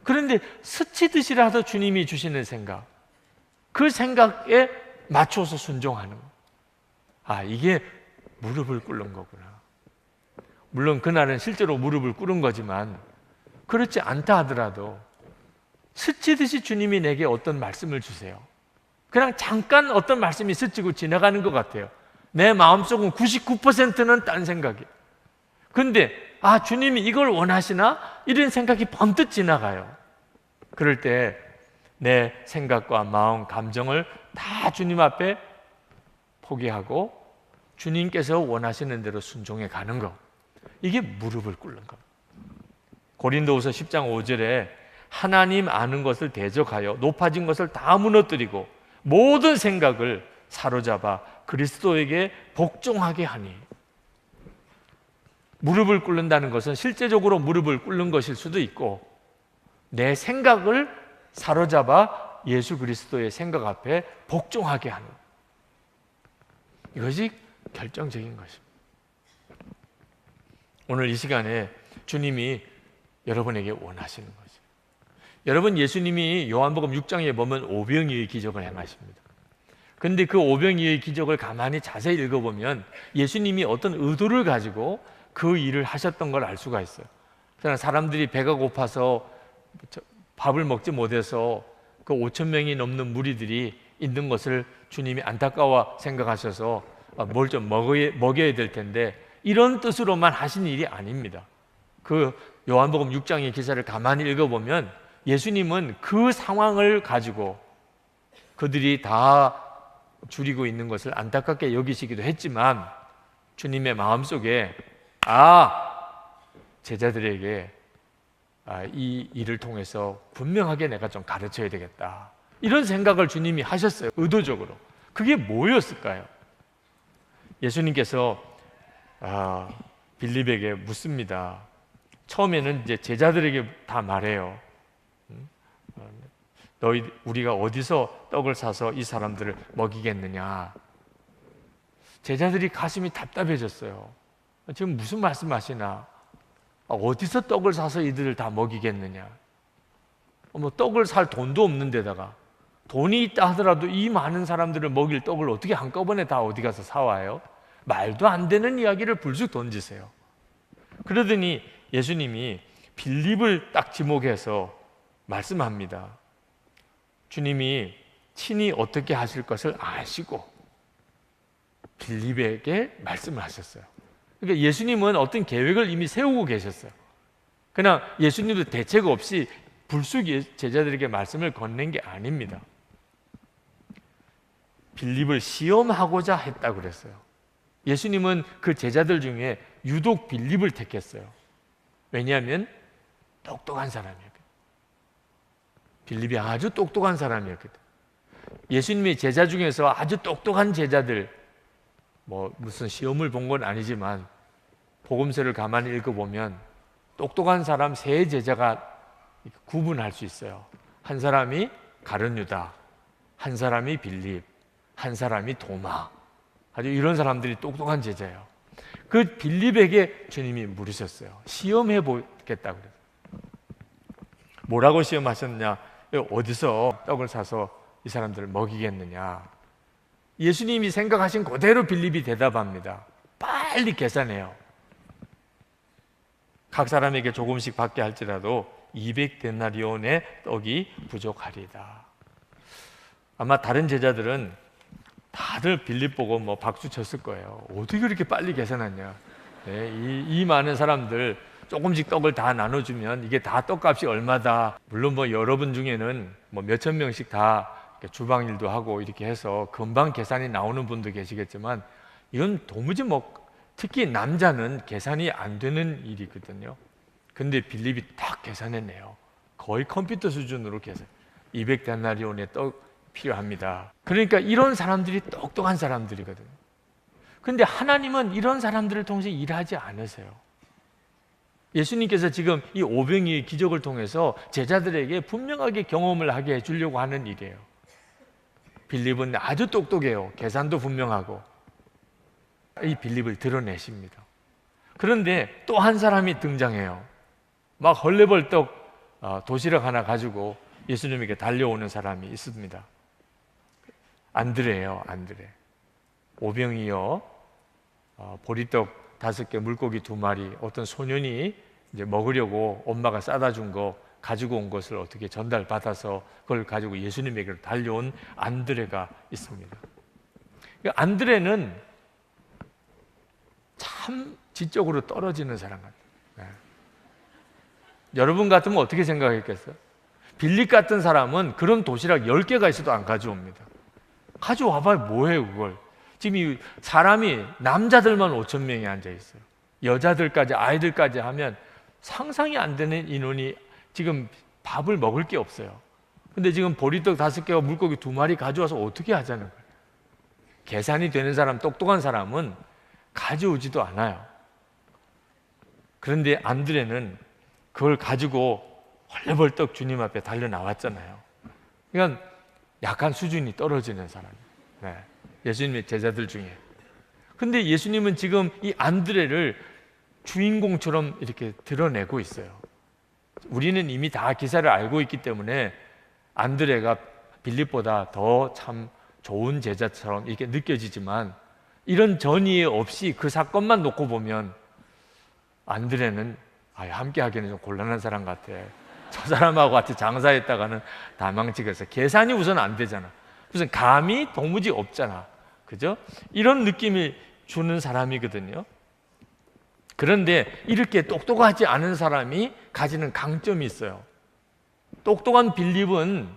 그런데 스치듯이라도 주님이 주시는 생각, 그 생각에 맞춰서 순종하는 거. 이게 무릎을 꿇는 거구나. 물론 그날은 실제로 무릎을 꿇은 거지만 그렇지 않다 하더라도 스치듯이 주님이 내게 어떤 말씀을 주세요. 그냥 잠깐 어떤 말씀이 스치고 지나가는 것 같아요. 내 마음속은 99%는 딴 생각이에요. 근데 아, 주님이 이걸 원하시나? 이런 생각이 번뜩 지나가요. 그럴 때 내 생각과 마음, 감정을 다 주님 앞에 포기하고 주님께서 원하시는 대로 순종해 가는 것, 이게 무릎을 꿇는 것. 고린도후서 10장 5절에 하나님 아는 것을 대적하여 높아진 것을 다 무너뜨리고 모든 생각을 사로잡아 그리스도에게 복종하게 하니. 무릎을 꿇는다는 것은 실제적으로 무릎을 꿇는 것일 수도 있고, 내 생각을 사로잡아 예수 그리스도의 생각 앞에 복종하게 하는, 이것이 결정적인 것입니다. 오늘 이 시간에 주님이 여러분에게 원하시는 거죠. 여러분, 예수님이 요한복음 6장에 보면 오병이의 기적을 행하십니다. 그런데 그 오병이의 기적을 가만히 자세히 읽어보면 예수님이 어떤 의도를 가지고 그 일을 하셨던 걸 알 수가 있어요. 그러나 사람들이 배가 고파서 밥을 먹지 못해서 그 5천 명이 넘는 무리들이 있는 것을 주님이 안타까워 생각하셔서 뭘 좀 먹여야 될 텐데, 이런 뜻으로만 하신 일이 아닙니다. 그 요한복음 6장의 기사를 가만히 읽어보면 예수님은 그 상황을 가지고 그들이 다 줄이고 있는 것을 안타깝게 여기시기도 했지만, 주님의 마음속에 제자들에게 이 일을 통해서 분명하게 내가 좀 가르쳐야 되겠다, 이런 생각을 주님이 하셨어요. 의도적으로. 그게 뭐였을까요? 예수님께서 빌립에게 묻습니다. 처음에는 이제 제자들에게 다 말해요. 우리가 어디서 떡을 사서 이 사람들을 먹이겠느냐. 제자들이 가슴이 답답해졌어요. 지금 무슨 말씀하시나? 어디서 떡을 사서 이들을 다 먹이겠느냐? 떡을 살 돈도 없는 데다가, 돈이 있다 하더라도 이 많은 사람들을 먹일 떡을 어떻게 한꺼번에 다 어디 가서 사와요? 말도 안 되는 이야기를 불쑥 던지세요. 그러더니 예수님이 빌립을 딱 지목해서 말씀합니다. 주님이 친히 어떻게 하실 것을 아시고 빌립에게 말씀을 하셨어요. 그러니까 예수님은 어떤 계획을 이미 세우고 계셨어요. 그냥 예수님도 대책 없이 불쑥 제자들에게 말씀을 건넨 게 아닙니다. 빌립을 시험하고자 했다고 그랬어요. 예수님은 그 제자들 중에 유독 빌립을 택했어요. 왜냐하면 똑똑한 사람이었거든요. 빌립이 아주 똑똑한 사람이었거든요. 예수님의 제자 중에서 아주 똑똑한 제자들, 무슨 시험을 본 건 아니지만 복음서를 가만히 읽어보면 똑똑한 사람 세 제자가 구분할 수 있어요. 한 사람이 가룟 유다, 한 사람이 빌립, 한 사람이 도마. 아주 이런 사람들이 똑똑한 제자예요. 그 빌립에게 주님이 물으셨어요. 시험해 보겠다고 그랬어요. 뭐라고 시험하셨냐? 어디서 떡을 사서 이 사람들을 먹이겠느냐? 예수님이 생각하신 그대로 빌립이 대답합니다. 빨리 계산해요. 각 사람에게 조금씩 받게 할지라도 200데나리온의 떡이 부족하리다. 아마 다른 제자들은 다들 빌립 보고 박수 쳤을 거예요. 어떻게 그렇게 빨리 계산했냐? 네, 이 많은 사람들 조금씩 떡을 다 나눠주면 이게 다 떡값이 얼마다. 물론 여러분 중에는 몇천 명씩 다 주방 일도 하고 이렇게 해서 금방 계산이 나오는 분도 계시겠지만, 이건 도무지 특히 남자는 계산이 안 되는 일이거든요. 근데 빌립이 딱 계산했네요. 거의 컴퓨터 수준으로 계산. 200데나리온의 떡 필요합니다. 그러니까 이런 사람들이 똑똑한 사람들이거든요. 그런데 하나님은 이런 사람들을 통해서 일하지 않으세요. 예수님께서 지금 이 오병이의 기적을 통해서 제자들에게 분명하게 경험을 하게 해주려고 하는 일이에요. 빌립은 아주 똑똑해요. 계산도 분명하고. 이 빌립을 드러내십니다. 그런데 또 한 사람이 등장해요. 막 헐레벌떡 도시락 하나 가지고 예수님에게 달려오는 사람이 있습니다. 안드레예요. 안드레. 오병이어 보리떡 5개, 물고기 2마리, 어떤 소년이 이제 먹으려고 엄마가 싸다 준 거 가지고 온 것을 어떻게 전달받아서 그걸 가지고 예수님에게 달려온 안드레가 있습니다. 안드레는 참 지적으로 떨어지는 사람 같아요. 네. 여러분 같으면 어떻게 생각했겠어요? 빌립 같은 사람은 그런 도시락 10개가 있어도 안 가져옵니다. 가져와봐야 뭐해요 그걸. 지금 이 사람이 남자들만 5천 명이 앉아 있어요. 여자들까지 아이들까지 하면 상상이 안 되는 인원이 지금 밥을 먹을 게 없어요. 근데 지금 보리떡 5개와 물고기 2마리 가져와서 어떻게 하자는 거예요. 계산이 되는 사람, 똑똑한 사람은 가져오지도 않아요. 그런데 안드레는 그걸 가지고 헐레벌떡 주님 앞에 달려 나왔잖아요. 그러니까 약간 수준이 떨어지는 사람. 네. 예수님의 제자들 중에. 근데 예수님은 지금 이 안드레를 주인공처럼 이렇게 드러내고 있어요. 우리는 이미 다 기사를 알고 있기 때문에 안드레가 빌립보다 더 참 좋은 제자처럼 이렇게 느껴지지만, 이런 전이에 없이 그 사건만 놓고 보면 안드레는 함께 하기는 좀 곤란한 사람 같아. 저 사람하고 같이 장사했다가는 다 망치겠어. 계산이 우선 안 되잖아. 무슨 감이 도무지 없잖아. 그죠? 이런 느낌을 주는 사람이거든요. 그런데 이렇게 똑똑하지 않은 사람이 가지는 강점이 있어요. 똑똑한 빌립은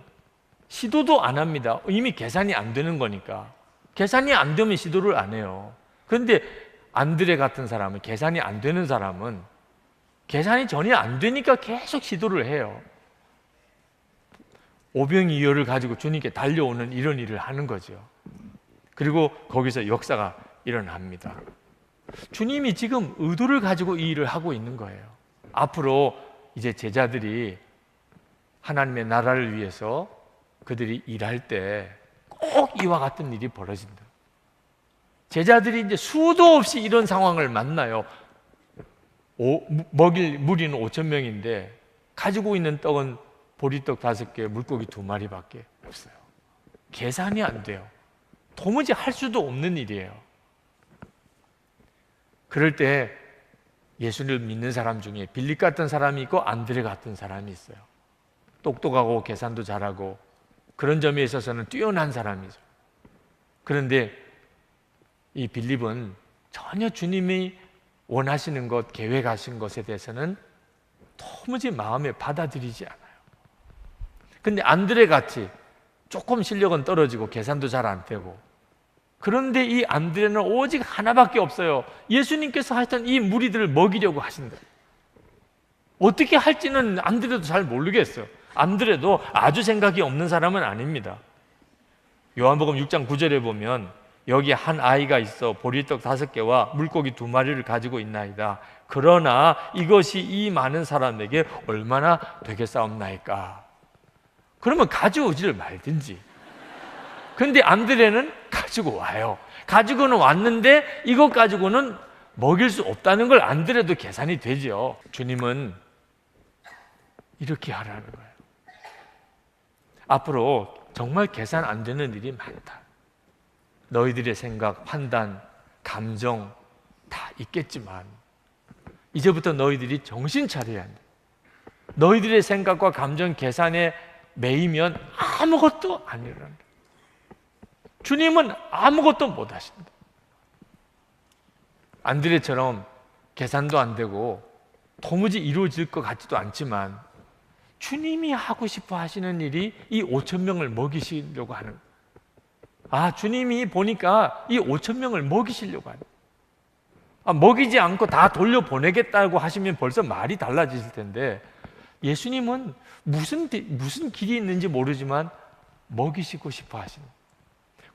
시도도 안 합니다. 이미 계산이 안 되는 거니까. 계산이 안 되면 시도를 안 해요. 그런데 안드레 같은 사람은, 계산이 안 되는 사람은 계산이 전혀 안 되니까 계속 시도를 해요. 오병이어를 가지고 주님께 달려오는 이런 일을 하는 거죠. 그리고 거기서 역사가 일어납니다. 주님이 지금 의도를 가지고 이 일을 하고 있는 거예요. 앞으로 이제 제자들이 하나님의 나라를 위해서 그들이 일할 때 꼭 이와 같은 일이 벌어진다. 제자들이 이제 수도 없이 이런 상황을 만나요. 먹일 무리는 5천 명인데 가지고 있는 떡은 보리떡 5개, 물고기 2마리밖에 없어요. 계산이 안 돼요. 도무지 할 수도 없는 일이에요. 그럴 때 예수를 믿는 사람 중에 빌립 같은 사람이 있고 안드레 같은 사람이 있어요. 똑똑하고 계산도 잘하고 그런 점에 있어서는 뛰어난 사람이죠. 그런데 이 빌립은 전혀 주님이 원하시는 것, 계획하신 것에 대해서는 도무지 마음에 받아들이지 않아요. 근데 안드레 같이 조금 실력은 떨어지고 계산도 잘 안 되고, 그런데 이 안드레는 오직 하나밖에 없어요. 예수님께서 하여튼 이 무리들을 먹이려고 하신다. 어떻게 할지는 안드레도 잘 모르겠어요. 안드레도 아주 생각이 없는 사람은 아닙니다. 요한복음 6장 9절에 보면 여기 한 아이가 있어 보리떡 5개와 물고기 2마리를 가지고 있나이다. 그러나 이것이 이 많은 사람에게 얼마나 되겠사옵나이까. 그러면 가져오지를 말든지. 그런데 안드레는 가지고 와요. 가지고는 왔는데 이것 가지고는 먹일 수 없다는 걸 안드레도 계산이 되죠. 주님은 이렇게 하라는 거예요. 앞으로 정말 계산 안 되는 일이 많다. 너희들의 생각, 판단, 감정 다 있겠지만 이제부터 너희들이 정신 차려야 한다. 너희들의 생각과 감정, 계산에 매이면 아무것도 안 일어난다. 주님은 아무것도 못 하신다. 안드레처럼 계산도 안 되고 도무지 이루어질 것 같지도 않지만 주님이 하고 싶어 하시는 일이 이 5천 명을 먹이시려고 하는, 주님이 보니까 이 5천 명을 먹이시려고 하는, 먹이지 않고 다 돌려보내겠다고 하시면 벌써 말이 달라지실 텐데, 예수님은 무슨 길이 있는지 모르지만 먹이시고 싶어 하시는.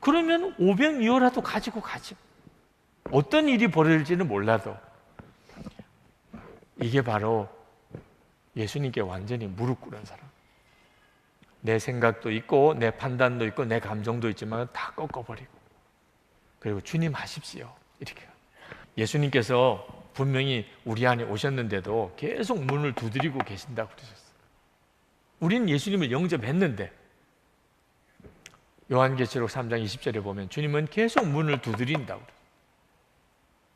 그러면 오병이어라도 가지고 가지. 어떤 일이 벌어질지는 몰라도. 이게 바로 예수님께 완전히 무릎 꿇은 사람. 내 생각도 있고 내 판단도 있고 내 감정도 있지만 다 꺾어버리고, 그리고 주님 하십시오 이렇게. 예수님께서 분명히 우리 안에 오셨는데도 계속 문을 두드리고 계신다고 그러셨어요. 우리는 예수님을 영접했는데, 요한계시록 3장 20절에 보면 주님은 계속 문을 두드린다고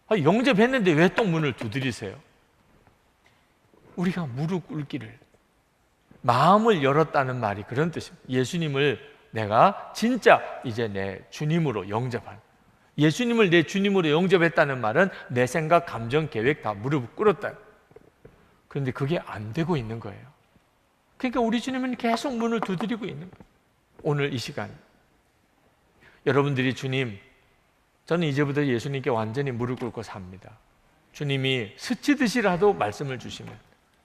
그래요. 영접했는데 왜 또 문을 두드리세요? 우리가 무릎 꿇기를, 마음을 열었다는 말이 그런 뜻입니다. 예수님을 내가 진짜 이제 내 주님으로 영접한, 예수님을 내 주님으로 영접했다는 말은 내 생각, 감정, 계획 다 무릎 꿇었다. 그런데 그게 안 되고 있는 거예요. 그러니까 우리 주님은 계속 문을 두드리고 있는 거예요. 오늘 이 시간 여러분들이 주님, 저는 이제부터 예수님께 완전히 무릎 꿇고 삽니다. 주님이 스치듯이라도 말씀을 주시면,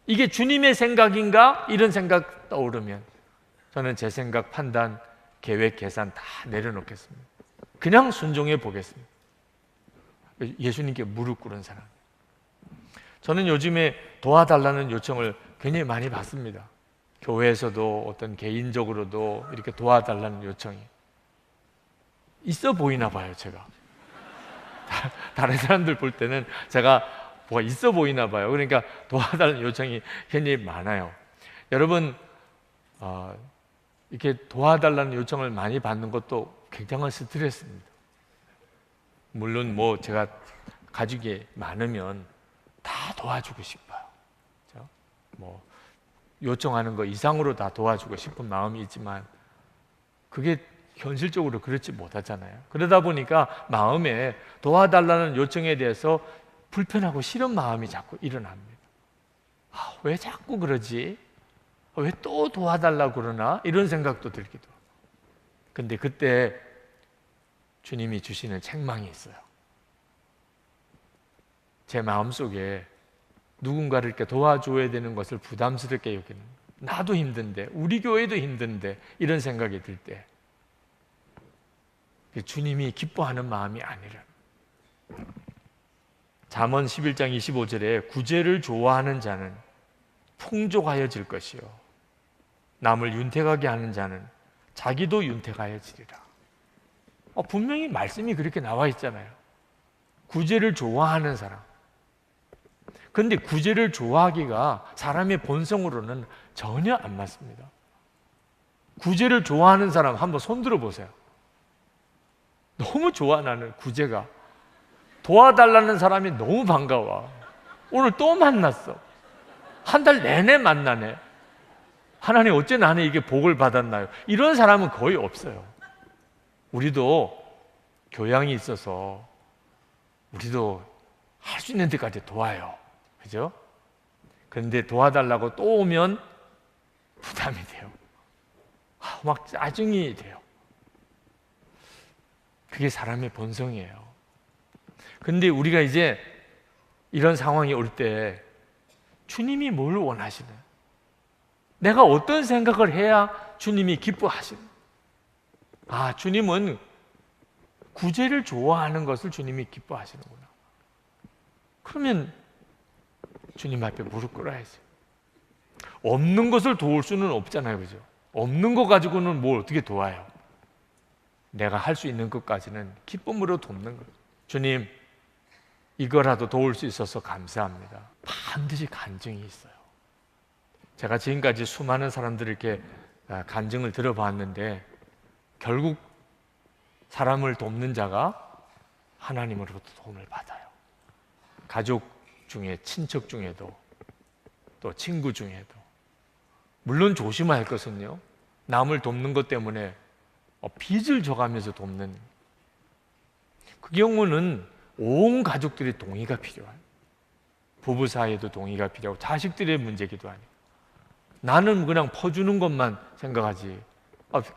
이게 주님의 생각인가? 이런 생각 떠오르면 저는 제 생각, 판단, 계획, 계산 다 내려놓겠습니다. 그냥 순종해 보겠습니다. 예수님께 무릎 꿇은 사람. 저는 요즘에 도와달라는 요청을 굉장히 많이 받습니다. 교회에서도 어떤 개인적으로도 이렇게 도와달라는 요청이 있어 보이나 봐요. 제가 다른 사람들 볼 때는 제가 뭐가 있어 보이나 봐요. 그러니까 도와달라는 요청이 굉장히 많아요. 여러분, 이렇게 도와달라는 요청을 많이 받는 것도 굉장한 스트레스입니다. 물론 뭐 제가 가족이 많으면 다 도와주고 싶어요. 그렇죠? 뭐 요청하는 거 이상으로 다 도와주고 싶은 마음이 있지만 그게 현실적으로 그렇지 못하잖아요. 그러다 보니까 마음에 도와달라는 요청에 대해서 불편하고 싫은 마음이 자꾸 일어납니다. 왜 자꾸 그러지? 왜 또 도와달라고 그러나? 이런 생각도 들기도 하고. 근데 그때 주님이 주시는 책망이 있어요. 제 마음속에 누군가를 이렇게 도와줘야 되는 것을 부담스럽게 여기는, 나도 힘든데, 우리 교회도 힘든데, 이런 생각이 들 때 주님이 기뻐하는 마음이 아니라. 잠언 11장 25절에 구제를 좋아하는 자는 풍족하여질 것이요 남을 윤택하게 하는 자는 자기도 윤택하여지리라. 분명히 말씀이 그렇게 나와 있잖아요. 구제를 좋아하는 사람. 그런데 구제를 좋아하기가 사람의 본성으로는 전혀 안 맞습니다. 구제를 좋아하는 사람 한번 손 들어 보세요. 너무 좋아. 나는 구제가 도와달라는 사람이 너무 반가워. 오늘 또 만났어. 한 달 내내 만나네. 하나님 어째 나는 이게 복을 받았나요? 이런 사람은 거의 없어요. 우리도 교양이 있어서 우리도 할 수 있는 데까지 도와요. 그죠? 그런데 도와달라고 또 오면 부담이 돼요. 막 짜증이 돼요. 그게 사람의 본성이에요. 근데 우리가 이제 이런 상황이 올 때 주님이 뭘 원하시나? 내가 어떤 생각을 해야 주님이 기뻐하시나? 주님은 구제를 좋아하는 것을 주님이 기뻐하시는구나. 그러면 주님 앞에 무릎 꿇어야지. 없는 것을 도울 수는 없잖아요. 그죠? 없는 것 가지고는 뭘 어떻게 도와요? 내가 할 수 있는 것까지는 기쁨으로 돕는 거예요. 주님, 이거라도 도울 수 있어서 감사합니다. 반드시 간증이 있어요. 제가 지금까지 수많은 사람들 이렇게 간증을 들어봤는데 결국 사람을 돕는 자가 하나님으로부터 도움을 받아요. 가족 중에, 친척 중에도, 또 친구 중에도. 물론 조심해야 할 것은요, 남을 돕는 것 때문에 빚을 져가면서 돕는, 그 경우는 온 가족들의 동의가 필요해요. 부부 사이에도 동의가 필요하고 자식들의 문제기도 하니까. 나는 그냥 퍼주는 것만 생각하지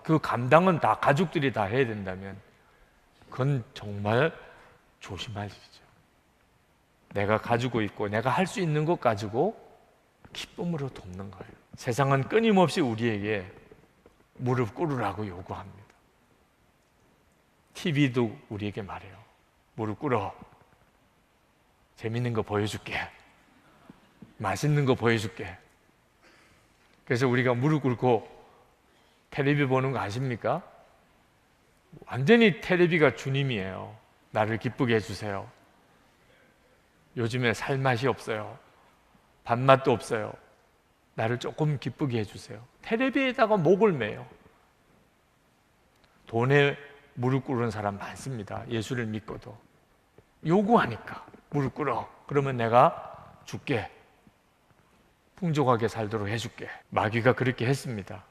그 감당은 다 가족들이 다 해야 된다면 그건 정말 조심할 일이죠. 내가 가지고 있고 내가 할 수 있는 것 가지고 기쁨으로 돕는 거예요. 세상은 끊임없이 우리에게 무릎 꿇으라고 요구합니다. TV도 우리에게 말해요. 무릎 꿇어. 재밌는 거 보여줄게. 맛있는 거 보여줄게. 그래서 우리가 무릎 꿇고 텔레비 보는 거 아십니까? 완전히 텔레비가 주님이에요. 나를 기쁘게 해주세요. 요즘에 살맛이 없어요. 밥맛도 없어요. 나를 조금 기쁘게 해주세요. 텔레비에다가 목을 매요. 돈에 무릎 꿇는 사람 많습니다. 예수를 믿고도. 요구하니까 무릎 꿇어. 그러면 내가 줄게. 풍족하게 살도록 해줄게. 마귀가 그렇게 했습니다.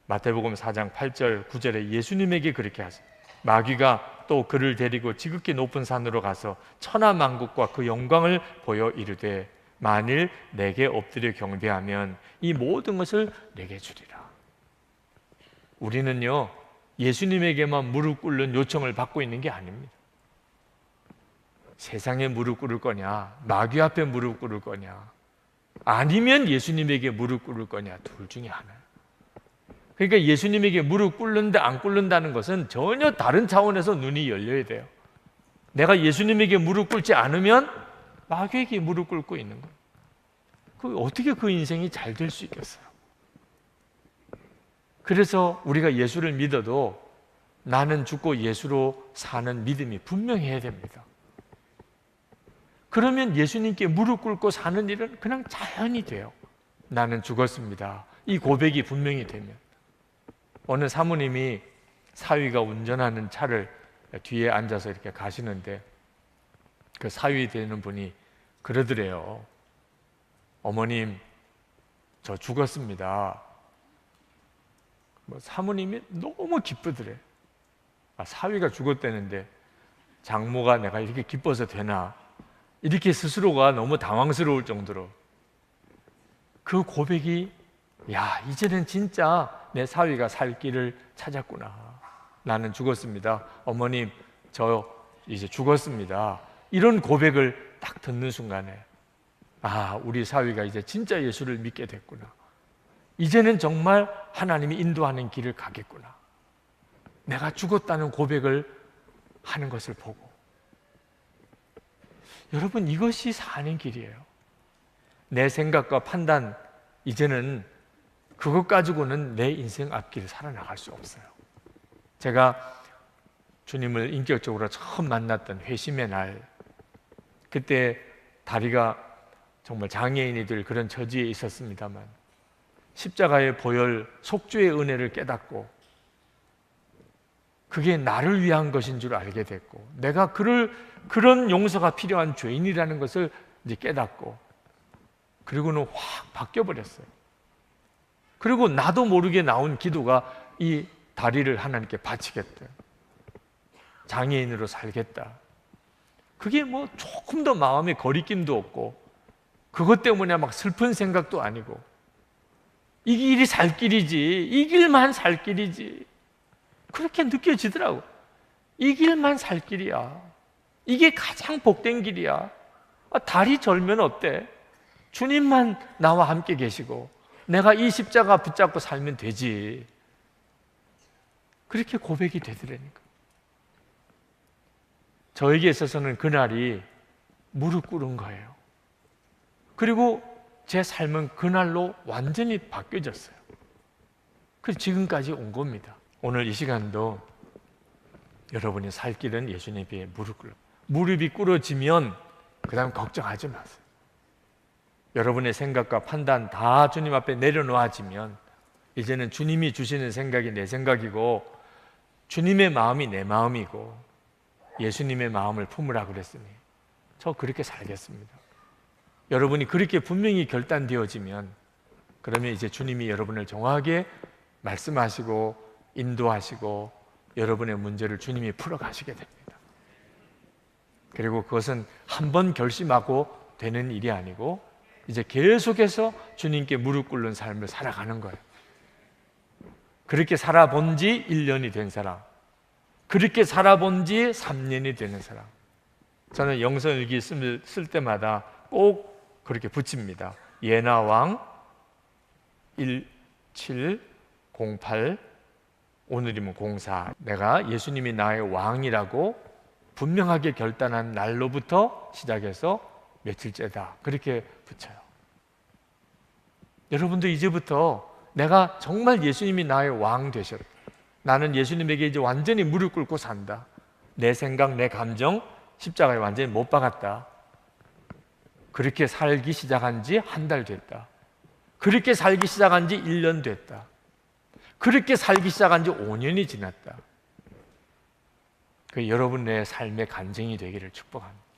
마태복음 4장 8절 9절에 예수님에게 그렇게 하세요. 마귀가 또 그를 데리고 지극히 높은 산으로 가서 천하만국과 그 영광을 보여 이르되 만일 내게 엎드려 경배하면 이 모든 것을 내게 주리라. 우리는요, 예수님에게만 무릎 꿇는 요청을 받고 있는 게 아닙니다. 세상에 무릎 꿇을 거냐, 마귀 앞에 무릎 꿇을 거냐, 아니면 예수님에게 무릎 꿇을 거냐, 둘 중에 하나예요. 그러니까 예수님에게 무릎 꿇는다 안 꿇는다는 것은 전혀 다른 차원에서 눈이 열려야 돼요. 내가 예수님에게 무릎 꿇지 않으면 마귀에게 무릎 꿇고 있는 거예요. 어떻게 그 인생이 잘 될 수 있겠어요? 그래서 우리가 예수를 믿어도 나는 죽고 예수로 사는 믿음이 분명해야 됩니다. 그러면 예수님께 무릎 꿇고 사는 일은 그냥 자연히 돼요. 나는 죽었습니다. 이 고백이 분명히 되면. 어느 사모님이 사위가 운전하는 차를 뒤에 앉아서 이렇게 가시는데 그 사위 되는 분이 그러더래요. 어머님, 저 죽었습니다. 사모님이 너무 기쁘더래. 사위가 죽었다는데 장모가 내가 이렇게 기뻐서 되나? 이렇게 스스로가 너무 당황스러울 정도로 그 고백이, 야, 이제는 진짜 내 사위가 살 길을 찾았구나. 나는 죽었습니다. 어머님, 저 이제 죽었습니다. 이런 고백을 딱 듣는 순간에, 아, 우리 사위가 이제 진짜 예수를 믿게 됐구나. 이제는 정말 하나님이 인도하는 길을 가겠구나. 내가 죽었다는 고백을 하는 것을 보고. 여러분, 이것이 사는 길이에요. 내 생각과 판단, 이제는 그것 가지고는 내 인생 앞길을 살아나갈 수 없어요. 제가 주님을 인격적으로 처음 만났던 회심의 날, 그때 다리가 정말 장애인이 될 그런 처지에 있었습니다만 십자가의 보혈, 속죄의 은혜를 깨닫고 그게 나를 위한 것인 줄 알게 됐고, 내가 그런 용서가 필요한 죄인이라는 것을 이제 깨닫고, 그리고는 확 바뀌어버렸어요. 그리고 나도 모르게 나온 기도가 이 다리를 하나님께 바치겠다, 장애인으로 살겠다. 그게 뭐 조금 더 마음에 거리낌도 없고, 그것 때문에 막 슬픈 생각도 아니고, 이 길이 살 길이지, 이 길만 살 길이지, 그렇게 느껴지더라고. 이 길만 살 길이야. 이게 가장 복된 길이야. 다리 절면 어때? 주님만 나와 함께 계시고 내가 이 십자가 붙잡고 살면 되지. 그렇게 고백이 되더라니까. 저에게 있어서는 그날이 무릎 꿇은 거예요. 그리고 제 삶은 그날로 완전히 바뀌어졌어요. 그래서 지금까지 온 겁니다. 오늘 이 시간도 여러분이 살 길은 예수님께 무릎이 꿇어지면 그 다음 걱정하지 마세요. 여러분의 생각과 판단 다 주님 앞에 내려놓아지면 이제는 주님이 주시는 생각이 내 생각이고, 주님의 마음이 내 마음이고, 예수님의 마음을 품으라 그랬으니 저 그렇게 살겠습니다. 여러분이 그렇게 분명히 결단되어지면, 그러면 이제 주님이 여러분을 정확하게 말씀하시고 인도하시고 여러분의 문제를 주님이 풀어가시게 됩니다. 그리고 그것은 한 번 결심하고 되는 일이 아니고 이제 계속해서 주님께 무릎 꿇는 삶을 살아가는 거예요. 그렇게 살아본 지 1년이 된 사람, 그렇게 살아본 지 3년이 되는 사람, 저는 영성일기 쓸 때마다 꼭 그렇게 붙입니다. 예나왕 1708, 오늘이면 04. 내가 예수님이 나의 왕이라고 분명하게 결단한 날로부터 시작해서 며칠째다, 그렇게 붙여요. 여러분도 이제부터 내가 정말 예수님이 나의 왕 되셨다, 나는 예수님에게 이제 완전히 무릎 꿇고 산다, 내 생각, 내 감정 십자가에 완전히 못 박았다, 그렇게 살기 시작한 지 한 달 됐다, 그렇게 살기 시작한 지 1년 됐다, 그렇게 살기 시작한 지 5년이 지났다. 그 여러분의 삶의 간증이 되기를 축복합니다.